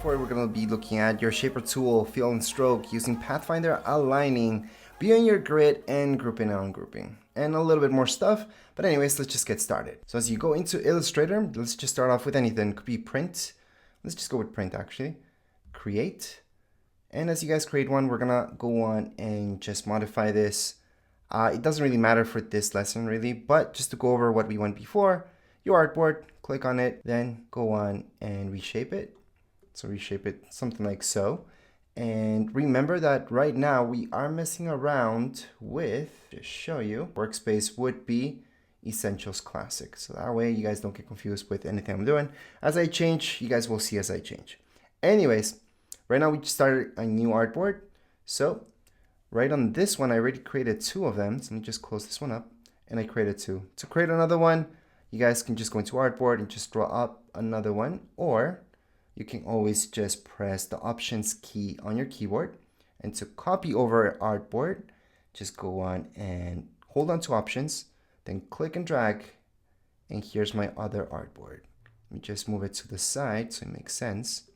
for, we're going to be looking at your shaper tool, fill and stroke, using Pathfinder aligning, beyond your grid, and grouping and ungrouping. And a little bit more stuff, but anyways, let's just get started. So as you go into Illustrator, let's just start off with anything. It could be print. Let's just go with print actually. Create. And as you guys create one, we're gonna go on and just modify this. It doesn't really matter for this lesson really, but just to go over what we went before, your artboard, click on it, then go on and reshape it. So reshape it something like so. And remember that right now we are messing around with, just show you, workspace would be Essentials Classic. So that way you guys don't get confused with anything I'm doing. As I change, you guys will see as I change. Anyways, right now we just started a new artboard. So right on this one, I already created two of them. So let me just close this one up and I created two. To create another one, you guys can just go into artboard and just draw up another one, or you can always just press the Options key on your keyboard. And to copy over artboard, just go on and hold on to Options, then click and drag, and here's my other artboard. Let me just move it to the side so it makes sense.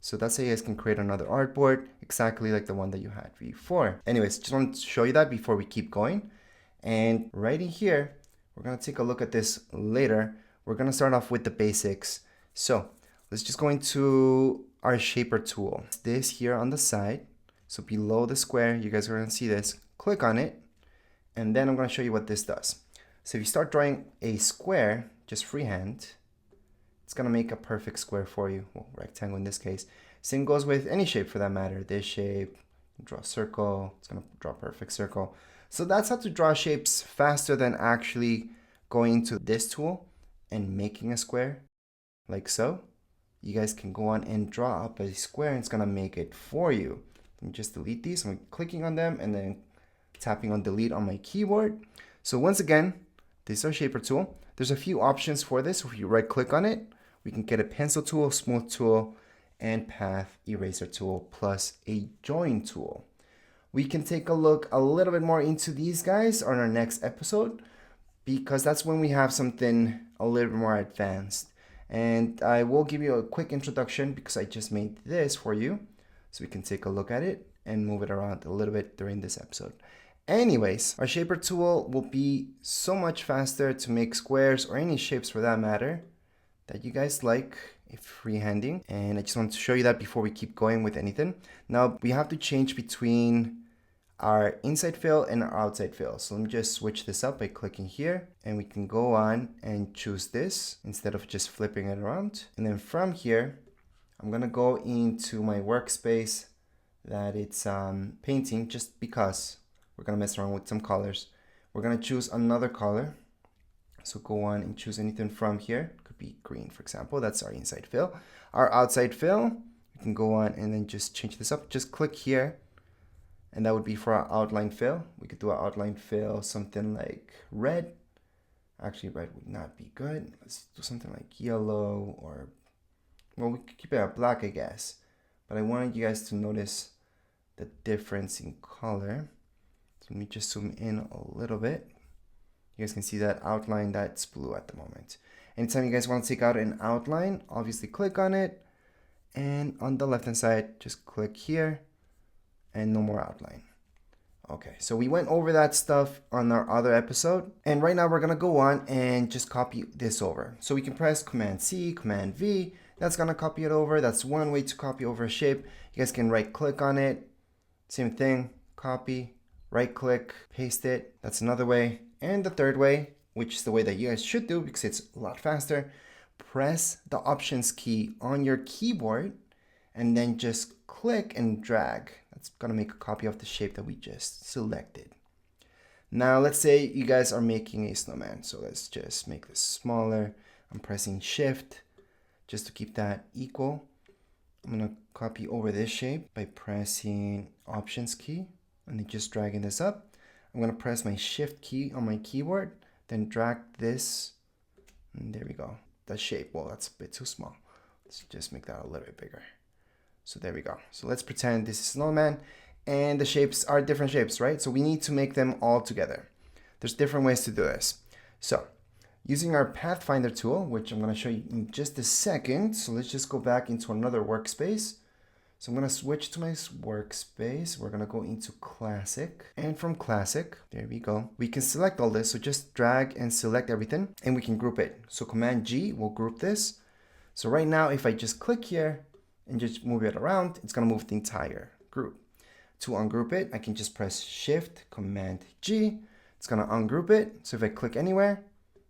So that's how you guys can create another artboard exactly like the one that you had before. Anyways, just wanted to show you that before we keep going. And right in here, we're gonna take a look at this later. We're gonna start off with the basics. So let's just go into our shaper tool. This here on the side. So below the square, you guys are gonna see this. Click on it, and then I'm gonna show you what this does. So if you start drawing a square, just freehand, it's gonna make a perfect square for you. Well, rectangle in this case. Same goes with any shape for that matter. This shape, draw a circle, it's gonna draw a perfect circle. So that's how to draw shapes faster than actually going into this tool and making a square, like so. You guys can go on and draw up a square and it's gonna make it for you. Let me just delete these. I'm clicking on them and then tapping on delete on my keyboard. So once again, this is our shaper tool. There's a few options for this. If you right click on it, we can get a pencil tool, smooth tool, and path eraser tool, plus a join tool. We can take a look a little bit more into these guys on our next episode, because that's when we have something a little bit more advanced. And I will give you a quick introduction because I just made this for you, so we can take a look at it and move it around a little bit during this episode. Anyways, our shaper tool will be so much faster to make squares or any shapes for that matter that you guys like if freehanding. And I just want to show you that before we keep going with anything. Now we have to change between our inside fill and our outside fill. So let me just switch this up by clicking here, and we can go on and choose this instead of just flipping it around. And then from here, I'm gonna go into my workspace that it's painting, just because we're gonna mess around with some colors. We're gonna choose another color. So go on and choose anything from here. Could be green, for example. That's our inside fill. Our outside fill, you can go on and then just change this up. Just click here, and that would be for our outline fill. We could do our outline fill something like red. Actually, red would not be good. Let's do something like yellow, or, well, we could keep it at black, I guess. But I wanted you guys to notice the difference in color. So let me just zoom in a little bit. You guys can see that outline, that's blue at the moment. Anytime you guys want to take out an outline, obviously click on it. And on the left hand side, just click here. And no more outline. Okay, so we went over that stuff on our other episode. And right now we're gonna go on and just copy this over. So we can press Command C, Command V. That's gonna copy it over. That's one way to copy over a shape. You guys can right click on it. Same thing, copy, right click, paste it. That's another way. And the third way, which is the way that you guys should do because it's a lot faster, press the Options key on your keyboard and then just click and drag. That's gonna make a copy of the shape that we just selected. Now let's say you guys are making a snowman. So let's just make this smaller. I'm pressing Shift just to keep that equal. I'm gonna copy over this shape by pressing Options key and then just dragging this up. I'm gonna press my Shift key on my keyboard, then drag this, and there we go. The shape, well, that's a bit too small. Let's just make that a little bit bigger. So there we go. So let's pretend this is snowman, and the shapes are different shapes, right? So we need to make them all together. There's different ways to do this. So using our Pathfinder tool, which I'm going to show you in just a second. So let's just go back into another workspace. So I'm going to switch to my workspace. We're going to go into Classic. And from Classic, there we go. We can select all this. So just drag and select everything and we can group it. So Command G will group this. So right now, if I just click here and just move it around, it's going to move the entire group. To ungroup it, I can just press Shift, Command G. It's going to ungroup it. So if I click anywhere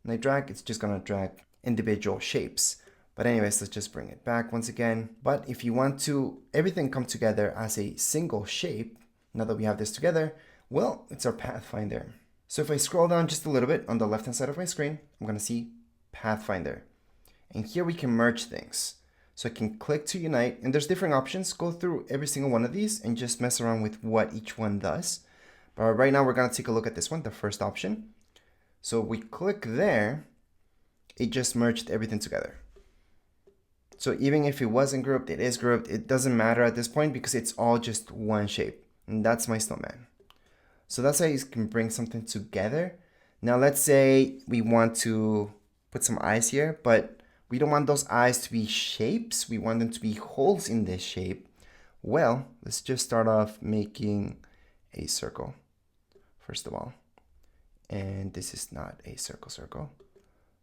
and I drag, it's just going to drag individual shapes. But anyways, let's just bring it back once again. But if you want to everything come together as a single shape, now that we have this together, well, it's our Pathfinder. So if I scroll down just a little bit on the left-hand side of my screen, I'm going to see Pathfinder. And here we can merge things. So I can click to unite, and there's different options. Go through every single one of these and just mess around with what each one does. But right now we're going to take a look at this one, the first option. So we click there, it just merged everything together. So even if it wasn't grouped, it is grouped. It doesn't matter at this point because it's all just one shape. And that's my snowman. So that's how you can bring something together. Now let's say we want to put some eyes here, but we don't want those eyes to be shapes. We want them to be holes in this shape. Well, let's just start off making a circle, first of all. And this is not a circle.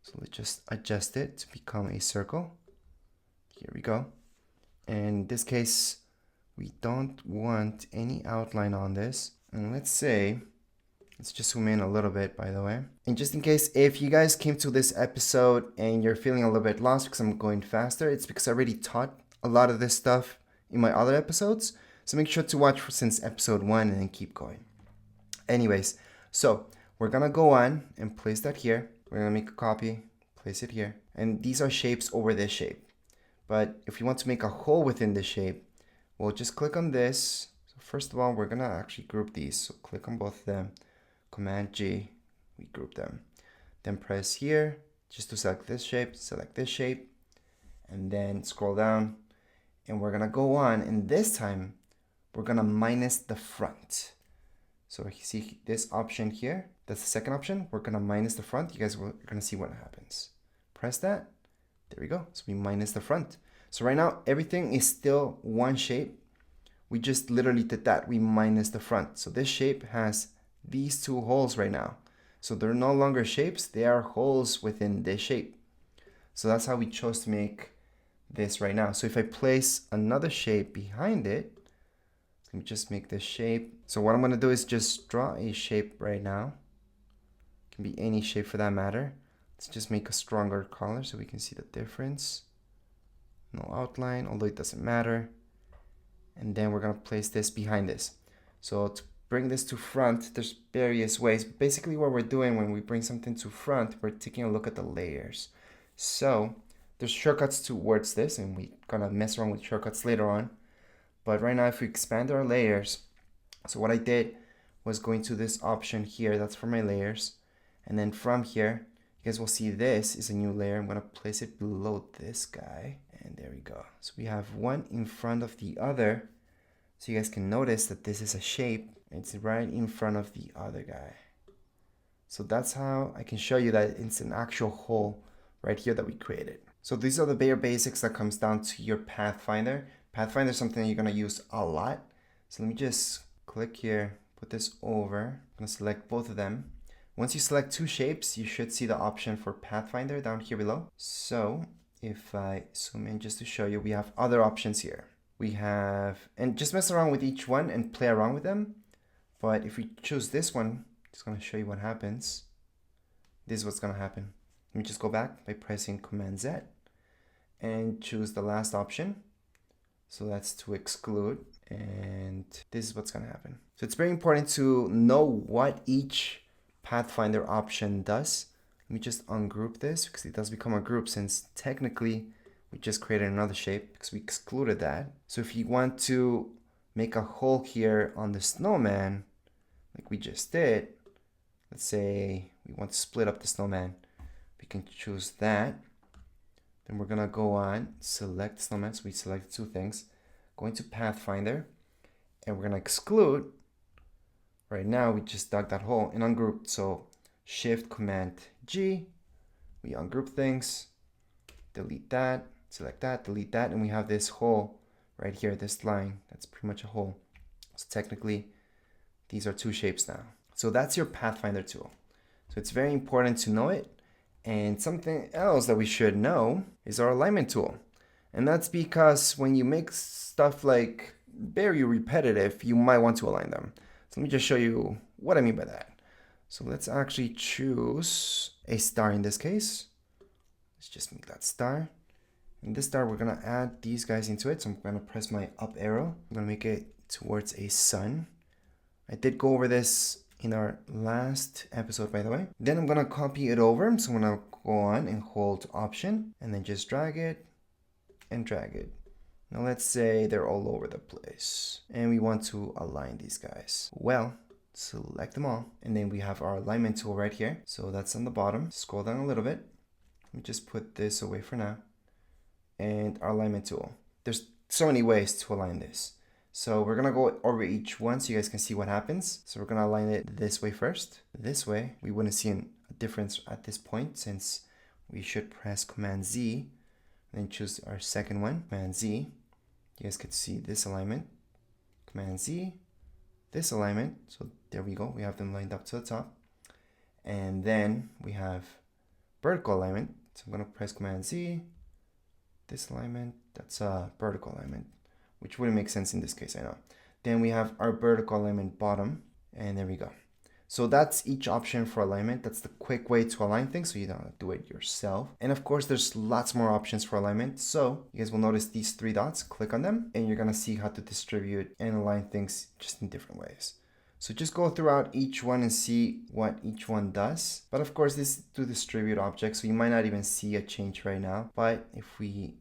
So let's just adjust it to become a circle. Here we go. And in this case, we don't want any outline on this. And let's just zoom in a little bit, by the way. And just in case, if you guys came to this episode and you're feeling a little bit lost because I'm going faster, it's because I already taught a lot of this stuff in my other episodes. So make sure to watch since episode 1 and then keep going. Anyways, so we're gonna go on and place that here. We're gonna make a copy, place it here. And these are shapes over this shape. But if you want to make a hole within this shape, we'll just click on this. So first of all, we're gonna actually group these. So click on both of them. Command G, we group them. Then press here just to select this shape, and then scroll down. And we're gonna go on, and this time we're gonna minus the front. So you see this option here, that's the second option. We're gonna minus the front. You guys are gonna see what happens. Press that, there we go. So we minus the front. So right now, everything is still one shape. We just literally did that, we minus the front. So this shape has these two holes right now. So they're no longer shapes, they are holes within this shape. So that's how we chose to make this right now. So if I place another shape behind it, let me just make this shape. So what I'm gonna do is just draw a shape right now. It can be any shape for that matter. Let's just make a stronger color so we can see the difference. No outline, although it doesn't matter. And then we're gonna place this behind this. So to bring this to front, there's various ways. Basically what we're doing when we bring something to front, we're taking a look at the layers. So there's shortcuts towards this, and we're gonna mess around with shortcuts later on. But right now, if we expand our layers, so what I did was going to this option here, that's for my layers. And then from here, you guys will see this is a new layer. I'm gonna place it below this guy, and there we go. So we have one in front of the other. So you guys can notice that this is a shape. It's right in front of the other guy. So that's how I can show you that it's an actual hole right here that we created. So these are the bare basics that comes down to your Pathfinder. Pathfinder is something you're gonna use a lot. So let me just click here, put this over. I'm gonna select both of them. Once you select two shapes, you should see the option for Pathfinder down here below. So if I zoom in just to show you, we have other options here. We have, and just mess around with each one and play around with them. But if we choose this one, it's going to show you what happens. This is what's going to happen. Let me just go back by pressing Command Z and choose the last option. So that's to exclude, and this is what's going to happen. So it's very important to know what each Pathfinder option does. Let me just ungroup this because it does become a group, since technically we just created another shape because we excluded that. So if you want to make a hole here on the snowman, like we just did, let's say we want to split up the snowman, we can choose that. Then we're gonna go on, select snowman, so we selected two things, go into Pathfinder, and we're gonna exclude. Right now we just dug that hole and ungrouped, so Shift Command G, We ungroup things, delete that, select that, delete that, and we have this hole right here, this line. That's pretty much a hole. So technically, these are two shapes now. So that's your Pathfinder tool. So it's very important to know it. And something else that we should know is our alignment tool. And that's because when you make stuff like very repetitive, you might want to align them. So let me just show you what I mean by that. So let's actually choose a star in this case. Let's just make that star. In this star, we're gonna add these guys into it. So I'm gonna press my up arrow. I'm gonna make it towards a sun. I did go over this in our last episode, by the way. Then I'm gonna copy it over. So I'm gonna go on and hold Option and then just drag it and drag it. Now let's say they're all over the place and we want to align these guys. Well, select them all. And then we have our alignment tool right here. So that's on the bottom. Scroll down a little bit. Let me just put this away for now. And our alignment tool. There's so many ways to align this. So we're gonna go over each one so you guys can see what happens. So we're gonna align it this way first. This way, we wouldn't see a difference at this point since we should press Command Z and then choose our second one, Command Z. You guys could see this alignment, Command Z, this alignment. So there we go, we have them lined up to the top. And then we have vertical alignment. So I'm gonna press Command Z, this alignment, that's a vertical alignment, which wouldn't make sense in this case, I know. Then we have our vertical alignment bottom, and there we go. So that's each option for alignment. That's the quick way to align things so you don't have to do it yourself. And of course, there's lots more options for alignment. So you guys will notice these three dots, click on them, and you're gonna see how to distribute and align things just in different ways. So just go throughout each one and see what each one does. But of course, this is to distribute objects, so you might not even see a change right now. But if we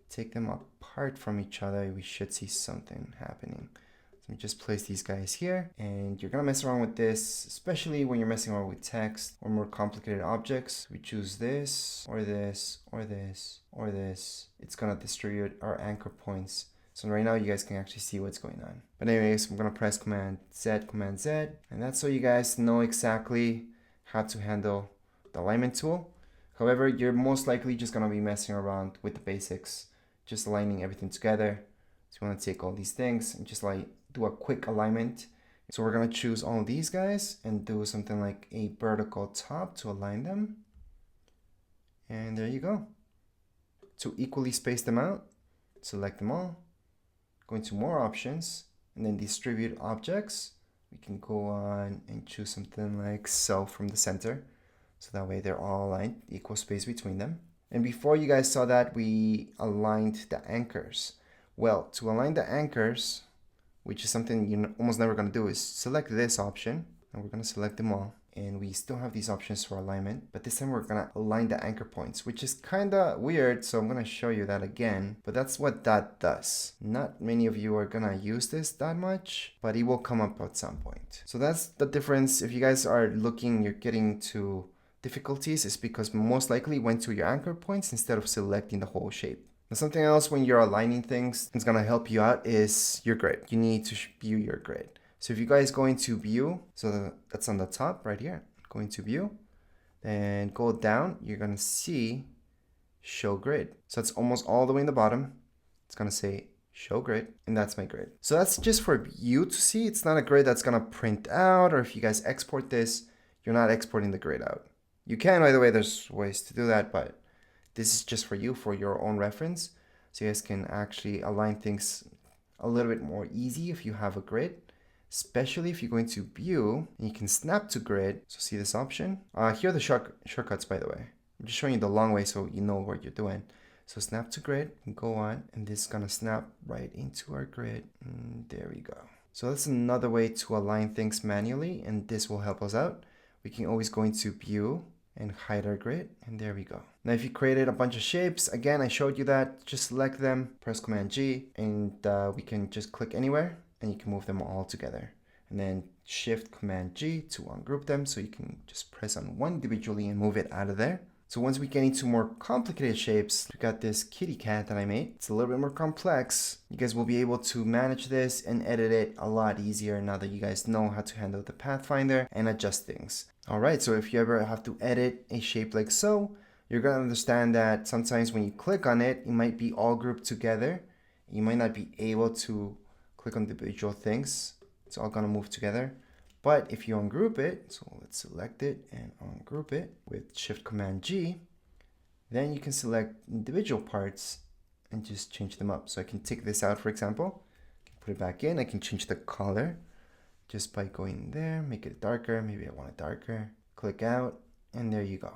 take them apart from each other, we should see something happening. So we just place these guys here, and you're gonna mess around with this, especially when you're messing around with text or more complicated objects. We choose this, or this, or this, or this. It's gonna distribute our anchor points. So right now you guys can actually see what's going on. But anyways, I'm gonna press Command Z, and that's so you guys know exactly how to handle the alignment tool. However, you're most likely just gonna be messing around with the basics, just aligning everything together. So you wanna take all these things and just like do a quick alignment. So we're gonna choose all of these guys and do something like a vertical top to align them. And there you go. To equally space them out, select them all. Go into more options and then distribute objects. We can go on and choose something like so from the center. So that way they're all aligned, equal space between them. And before you guys saw that, we aligned the anchors. Well, to align the anchors, which is something you're almost never gonna do, is select this option and we're gonna select them all. And we still have these options for alignment, but this time we're gonna align the anchor points, which is kinda weird, so I'm gonna show you that again, but that's what that does. Not many of you are gonna use this that much, but it will come up at some point. So that's the difference. If you guys are looking, you're getting to difficulties, is because most likely went to your anchor points instead of selecting the whole shape. Now something else when you're aligning things that's gonna help you out is your grid. You need to view your grid. So if you guys go into view, so that's on the top right here, go into view, then go down, you're gonna see show grid. So it's almost all the way in the bottom. It's gonna say show grid, and that's my grid. So that's just for you to see. It's not a grid that's gonna print out, or if you guys export this, you're not exporting the grid out. You can, by the way, there's ways to do that, but this is just for you, for your own reference. So you guys can actually align things a little bit more easy if you have a grid. Especially if you go into view and you can snap to grid. So see this option? Here are the shortcuts, by the way. I'm just showing you the long way so you know what you're doing. So snap to grid and go on, and this is gonna snap right into our grid. And there we go. So that's another way to align things manually, and this will help us out. We can always go into view and hide our grid, and there we go. Now if you created a bunch of shapes, again I showed you that, just select them, press Command G, and we can just click anywhere and you can move them all together, and then Shift Command G to ungroup them, so you can just press on one individually and move it out of there. So once we get into more complicated shapes, we got this kitty cat that I made. It's a little bit more complex. You guys will be able to manage this and edit it a lot easier now that you guys know how to handle the Pathfinder and adjust things. Alright, so if you ever have to edit a shape like so, you're gonna understand that sometimes when you click on it, it might be all grouped together. You might not be able to click on individual things. It's all gonna move together. But if you ungroup it, so let's select it and ungroup it with Shift Command G, then you can select individual parts and just change them up. So I can take this out, for example, put it back in. I can change the color just by going there, make it darker. Maybe I want it darker. Click out, and there you go.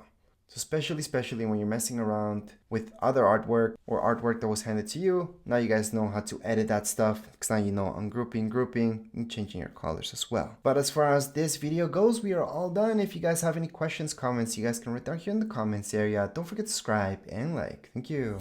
So especially when you're messing around with other artwork or artwork that was handed to you, now you guys know how to edit that stuff, because now you know ungrouping, grouping, and changing your colors as well. But as far as this video goes, we are all done. If you guys have any questions, comments, you guys can write down here in the comments area. Don't forget to subscribe and like. Thank you.